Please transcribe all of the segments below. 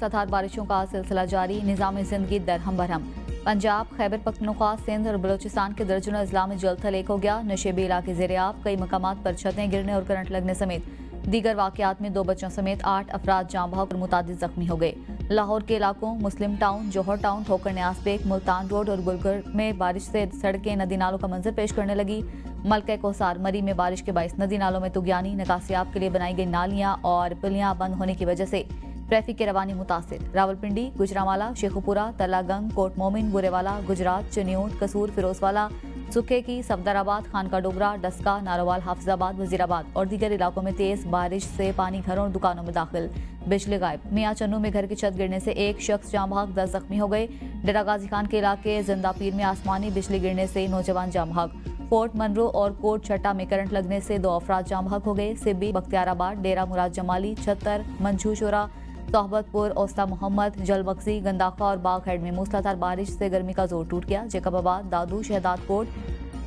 मूसलाधार बारिशों का सिलसिला जारी, निज़ाम जिंदगी दरहम बरहम। पंजाब, खैबर पख्तूनख्वा, सिंध और बलोचिस्तान के दर्जनों अजला में जल थल एक हो गया। नशेबी इलाके ज़ेर-ए-आब, कई मकामात पर छतें गिरने और करंट लगने समेत दीगर वाक़यात में 2 बच्चों समेत 8 अफराद जाँ बहक और मुतादिद जख्मी हो गए। लाहौर के इलाकों मुस्लिम टाउन, जौहर टाउन, ठोकर न्यास बेग, मुल्तान रोड और गुलगर में बारिश से सड़कें नदी नालों का मंजर पेश करने लगी। मलका कोसार मरी में बारिश के बाइस नदी नालों में तुगयानी, निकासियाब के लिए बनाई गई नालियां और पुलियां बंद होने की वजह से ट्रैफिक की रवानी मुतासिर। रावलपिंडी, गुजरांवाला, शेखुपुरा, तलागंग, कोट मोमिन, बुरेवाला, गुजरात, चनियोट, कसूर, फिरोजवाला, सुखे की, सफदराबाद, खानका डोगरा, डस्का, नारोवाल, हाफिजाबाद, वजीराबाद और दीगर इलाकों में तेज बारिश से पानी घरों और दुकानों में दाखिल। बिजली गायब। मियां चन्नू में घर की छत गिरने से एक शख्स जाँ बहक, 10 जख्मी हो गए। डेरा गाजी खान के इलाके जिंदा पीर में आसमानी बिजली गिरने से नौजवान जाँ बहक। फोर्ट मनरो और कोट छट्टा में करंट लगने से 2 अफराद जाँ बहक हो गए। सिब्बी, बख्तियाराबाद, डेरा मुराद जमाली, छत्तर, मंझूशोरा, सोहबतपुर, ओस्ता मोहम्मद, जलबक्सी, गंदाखा और बाग हेड में मूसलाधार बारिश से गर्मी का जोर टूट गया। जैकबाबाद, दादू, शहदाद कोट,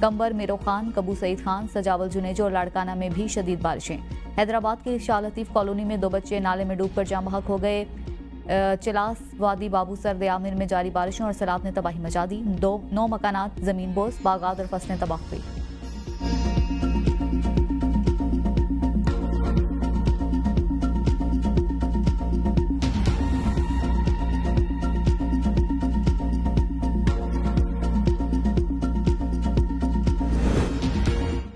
गंबर, मेरो खान, कबू सईद खान, सजावल जुनेजो और लाड़काना में भी शदीद बारिशें। हैदराबाद की शाह लतीफ कॉलोनी में 2 बच्चे नाले में डूबकर जाँ बहक हो गए। चिलास वादी बाबूसर दयामिर में जारी बारिशों और सैलाब ने तबाही मचा दी। 9 मकानात जमीन बोस, बागात और फसलें तबाह हुई।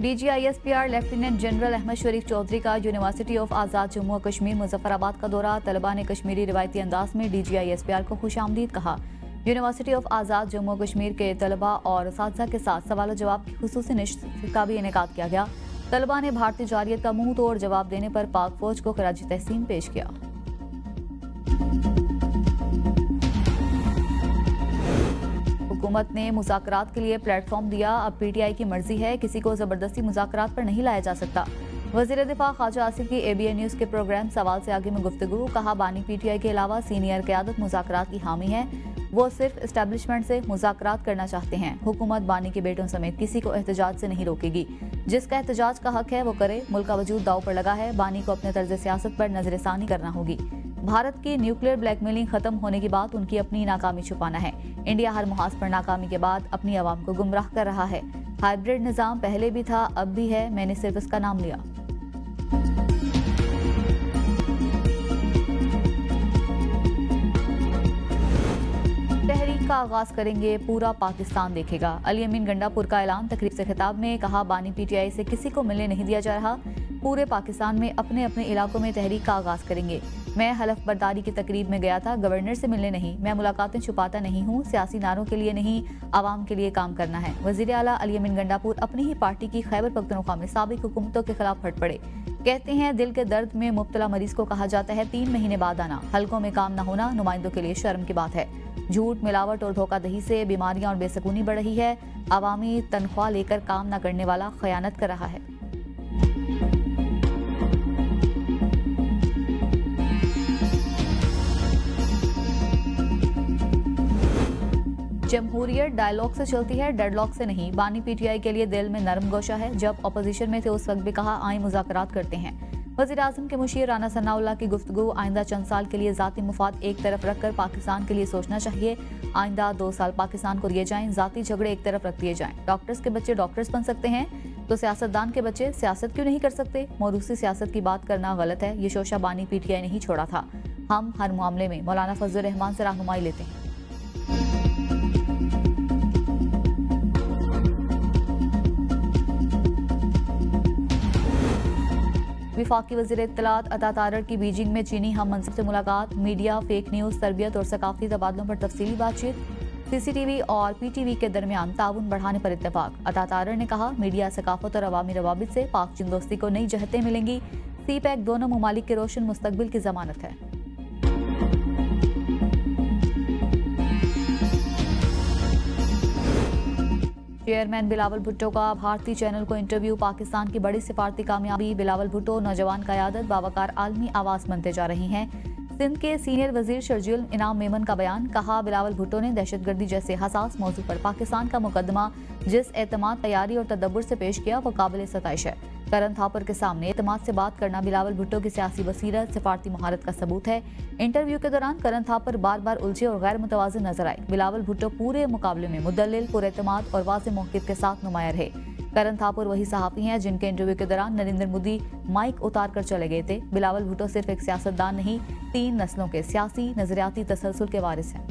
DGISPR लेफ्टिनेंट जनरल अहमद शरीफ चौधरी का यूनिवर्सिटी ऑफ आज़ाद जम्मू और कश्मीर मुजफ्फराबाद का दौरा। तलबा ने कश्मीरी रिवायती अंदाज में DGISPR को खुशामदीद कहा। यूनिवर्सिटी ऑफ आज़ाद जम्मू और कश्मीर के तलबा और असातिज़ा के साथ सवाल जवाब की खुसूसी नशिस्त का भी इनेकाद किया गया। तलबा ने भारतीय जारियत का मुंह तोड़ जवाब देने पर पाक फौज को खराज तहसीन पेश किया। हुकूमत ने मुज़ाकरात के लिए प्लेटफॉर्म दिया। अब PTI की मर्जी है, किसी को जबरदस्ती मुज़ाकरात पर नहीं लाया जा सकता। वज़ीर दिफा ख्वाजा आसिफ की ABN न्यूज़ के प्रोग्राम सवाल से आगे में गुफ्तगू। कहा, बानी PTI के अलावा सीनियर क़यादत मुज़ाकरात की हामी है। वो सिर्फ इस्टेब्लिशमेंट से मुज़ाकरात करना चाहते हैं। हुकूमत बानी के बेटों समेत किसी को एहतजाज से नहीं रोकेगी। जिसका एहतजाज का हक है वो करे। मुल्क का वजूद दाव पर लगा है। बानी को अपने तर्ज सियासत पर नजरसानी करना होगी। भारत की न्यूक्लियर ब्लैकमेलिंग खत्म होने की बात उनकी अपनी नाकामी छुपाना है। इंडिया हर मुहाज पर नाकामी के बाद अपनी आवाम को गुमराह कर रहा है। हाइब्रिड निज़ाम पहले भी था, अब भी है, मैंने सिर्फ इसका नाम लिया। तहरीक का आगाज करेंगे, पूरा पाकिस्तान देखेगा। अली अमीन गंडापुर का ऐलान। तकरीब से खिताब में कहा, बानी PTI से किसी को मिलने नहीं दिया जा रहा। पूरे पाकिस्तान में अपने अपने इलाकों में तहरीक का आगाज करेंगे। मैं हलफ बर्दारी की तकरीब में गया था, गवर्नर से मिलने नहीं। मैं मुलाकातें छुपाता नहीं हूँ। सियासी नारों के लिए नहीं, आवाम के लिए काम करना है। वज़ीर आला अली अमीन गंडापुर अपनी ही पार्टी की खैबर पख्तूनख्वा में साबिक हुकूमतों के खिलाफ फट पड़े। कहते हैं, दिल के दर्द में मुब्तला मरीज को कहा जाता है 3 महीने बाद आना। हलकों में काम न होना नुमाइंदों के लिए शर्म की बात है। झूठ, मिलावट और धोखाधड़ी से बीमारियां और बेसकूनी बढ़ रही है। अवामी तनख्वाह लेकर काम न करने वाला खयानत कर रहा है। जमहूरियत डायलॉग से चलती है, डेडलॉक से नहीं। बानी PTI के लिए दिल में नरम गोशा है। जब अपोजिशन में थे उस वक्त भी कहा, आए मुज़ाकरात करते हैं। वज़ीर आज़म के मुशीर राना सनाउल्लाह की गुफ्तगू। आइंदा चंद साल के लिए ज़ाती मुफाद एक तरफ रखकर पाकिस्तान के लिए सोचना चाहिए। आइंदा 2 साल पाकिस्तान को दिए जाएं, ज़ाती झगड़े एक तरफ रख दिए जाएं। डॉक्टर्स के बच्चे डॉक्टर्स बन सकते हैं तो सियासतदान के बच्चे सियासत क्यों नहीं कर सकते? मौरूसी सियासत की बात करना गलत है। ये शोशा बानी PTI नहीं छोड़ा था। हम हर मामले में मौलाना फजल रहमान से रहनुमाई लेते हैं। विफाकी वज़ीर इत्तलात अता तारड़ की बीजिंग में चीनी हम मनसब से मुलाकात। मीडिया, फेक न्यूज़, तरबियत और सकाफती तबादलों पर तफसीली बातचीत। CCTV और PTV के दरमियान ताउन बढ़ाने पर इत्तेफाक। अता तारड़ ने कहा, मीडिया, सकाफत और अवामी रवाबित से पाक चीन दोस्ती को नई जहतें मिलेंगी। CPEC दोनों ममालिक के रोशन मुस्तकबिल की जमानत है। चेयरमैन बिलावल भुट्टो का भारतीय चैनल को इंटरव्यू। पाकिस्तान की बड़ी सिफारती कामयाबी। बिलावल भुट्टो नौजवान क़यादत बावकार आलमी आवाज़ बनते जा रही हैं। सिंध के सीनियर वजीर शर्जील इनाम मेमन का बयान। कहा, बिलावल भुट्टो ने दहशतगर्दी जैसे हसास मौजू पर पाकिस्तान का मुकदमा जिस एतमाद, तैयारी और तदब्बुर से पेश किया वो काबिल सताइश है। करण थापर के सामने एतमाद से बात करना बिलावल भुट्टो की सियासी बसीरत, सिफारती महारत का सबूत है। इंटरव्यू के दौरान करण थापर बार बार उलझे और गैर मुतवाज़िन नजर आए। बिलावल भुट्टो पूरे मुकाबले में मुदल्लिल, पुरएतमाद और वाज़ेह मौक़िफ़ के साथ नुमाया रहे। करण थापर वही सहाफ़ी हैं जिनके इंटरव्यू के दौरान नरेंद्र मोदी माइक उतार कर चले गए थे। बिलावल भुट्टो सिर्फ एक सियासतदान नहीं, 3 नस्लों के सियासी नजरियाती तसलसल के वारिस हैं।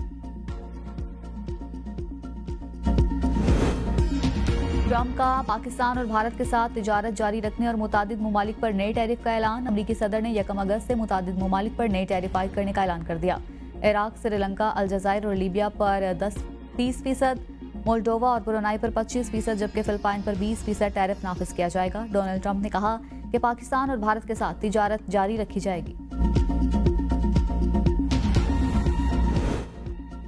ट्रंप का पाकिस्तान और भारत के साथ तिजारत जारी रखने और मुतादिद ममालिक पर नए टैरिफ का ऐलान। अमरीकी सदर ने 1 अगस्त से मुतादिद ममालिक पर नए टैरिफ आयद करने का ऐलान कर दिया। इराक, श्रीलंका, अलजायर और लीबिया पर 30%, मोल्डोवा और ब्रुनाई पर 25%, जबकि फिलिपाइन पर 20% टैरिफ नाफिज किया जाएगा। डोनाल्ड ट्रंप ने कहा कि पाकिस्तान और भारत के साथ तिजारत जारी रखी जाएगी।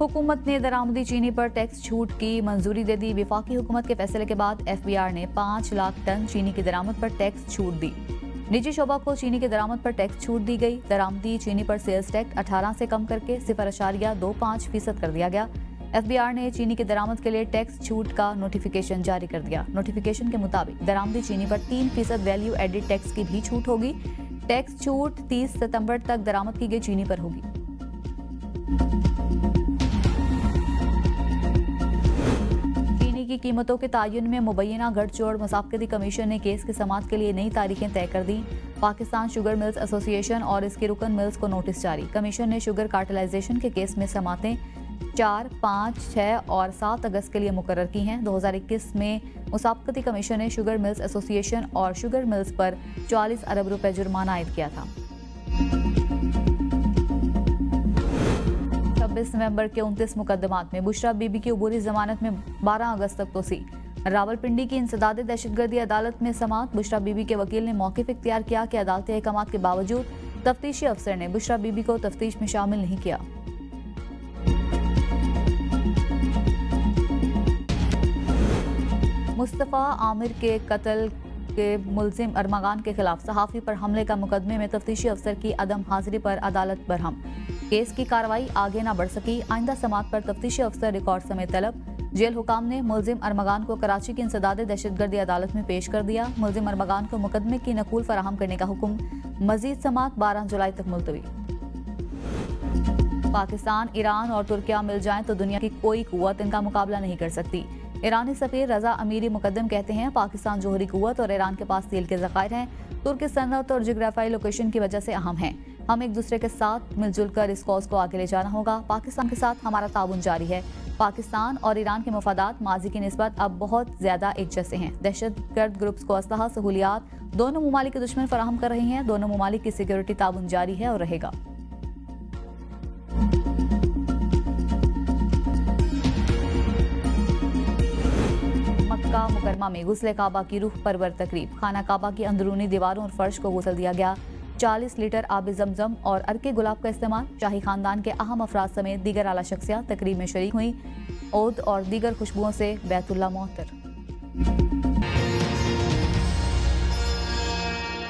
हुकूमत ने दरामदी चीनी पर टैक्स छूट की मंजूरी दे दी। वफाकी हुकूमत के फैसले के बाद FBR ने 5 लाख टन चीनी की दरामद पर टैक्स छूट दी। निजी शोबा को चीनी की दरामद पर टैक्स छूट दी गई। दरामदी चीनी पर सेल्स टैक्स 18 से कम करके 0.25% कर दिया गया। FBR ने चीनी की दरामद के लिए टैक्स छूट का नोटिफिकेशन जारी कर दिया। नोटिफिकेशन के मुताबिक दरामदी चीनी पर 3% वैल्यू एडिड टैक्स की भी छूट होगी। टैक्स छूट 30 सितंबर तक दरामद की गई चीनी पर होगी। की कीमतों के तायुन में मुबैना गठजोड़ मुसाफकती कमीशन ने केस की समाअत के लिए नई तारीखें तय कर दी। पाकिस्तान शुगर मिल्स एसोसिएशन और इसके रुकन मिल्स को नोटिस जारी। कमीशन ने शुगर कार्टेलाइजेशन के केस में समातें 4, 5, 6 और 7 अगस्त के लिए मुकर्रर की हैं। 2021 में मुसाफकती कमीशन ने शुगर मिल्स एसोसिएशन और शुगर मिल्स पर 44 अरब रुपए जुर्माना आयद किया था। 26 नवंबर के 29 मुकदमात में बुशरा बीबी की अबूरी जमानत में 12 अगस्त तक तोसी। रावलपिंडी की इंसदादे दहशतगर्दी अदालत में समाअत। बुशरा बीबी के वकील ने मौक़िफ़ इख्तियार किया कि अदालती अहकामात के बावजूद तफ्तीशी अफसर ने बुशरा बीबी को तफ्तीश में शामिल नहीं किया। मुस्तफ़ा आमिर के कत्ल के मुलजिम अरमागान के खिलाफ सहाफ़ी पर हमले का मुकदमे में तफ्तीशी अफसर की अदम हाजिरी पर अदालत बरहम। केस की कार्रवाई आगे न बढ़ सकी। आइंदा समाअत पर तफ्तीशी अफसर रिकॉर्ड समेत तलब। जेल हुकाम ने मुलजिम अरमागान को कराची की इंसदादे दहशतगर्दी अदालत में पेश कर दिया। मुलजिम अरमागान को मुकदमे की नकूल फराहम करने का हुक्म। मजीद समाअत 12 जुलाई तक मुलतवी। पाकिस्तान, ईरान और तुर्किया मिल जाएं तो दुनिया की कोई कुव्वत इनका मुकाबला नहीं कर सकती। ईरानी सफीर रजा अमीरी मुकद्दम कहते हैं पाकिस्तान जोहरी कुव्वत और ईरान के पास तेल के ज़खायर हैं। तुर्की सनअत और जोग्राफियाई लोकेशन की वजह से अहम है। हम एक दूसरे के साथ मिलजुल कर इस कॉज को आगे ले जाना होगा। पाकिस्तान के साथ हमारा ताउन जारी है। पाकिस्तान और ईरान के मफादात माजी की निस्बत अब बहुत ज्यादा एक जैसे हैं। दहशतगर्द ग्रुप्स को असलहा सहूलियात दोनों ममालिक के दुश्मन फराहम कर रहे हैं। दोनों ममालिक की सिक्योरिटी ताउन जारी है और रहेगा। मक्का मुकरमा में गुस्ले काबा की रूह परवर तकरीब। खाना काबा की अंदरूनी दीवारों और फर्श को गुसल दिया गया। 40 लीटर आब जमजम और अर्के गुलाब का इस्तेमाल। शाही खानदान के अहम अफराद समेत दीगर आला शख्सियात तकरीब में शरीक हुई। ओद और दीगर खुशबुओं से बैतुल्लाह मुअत्तर।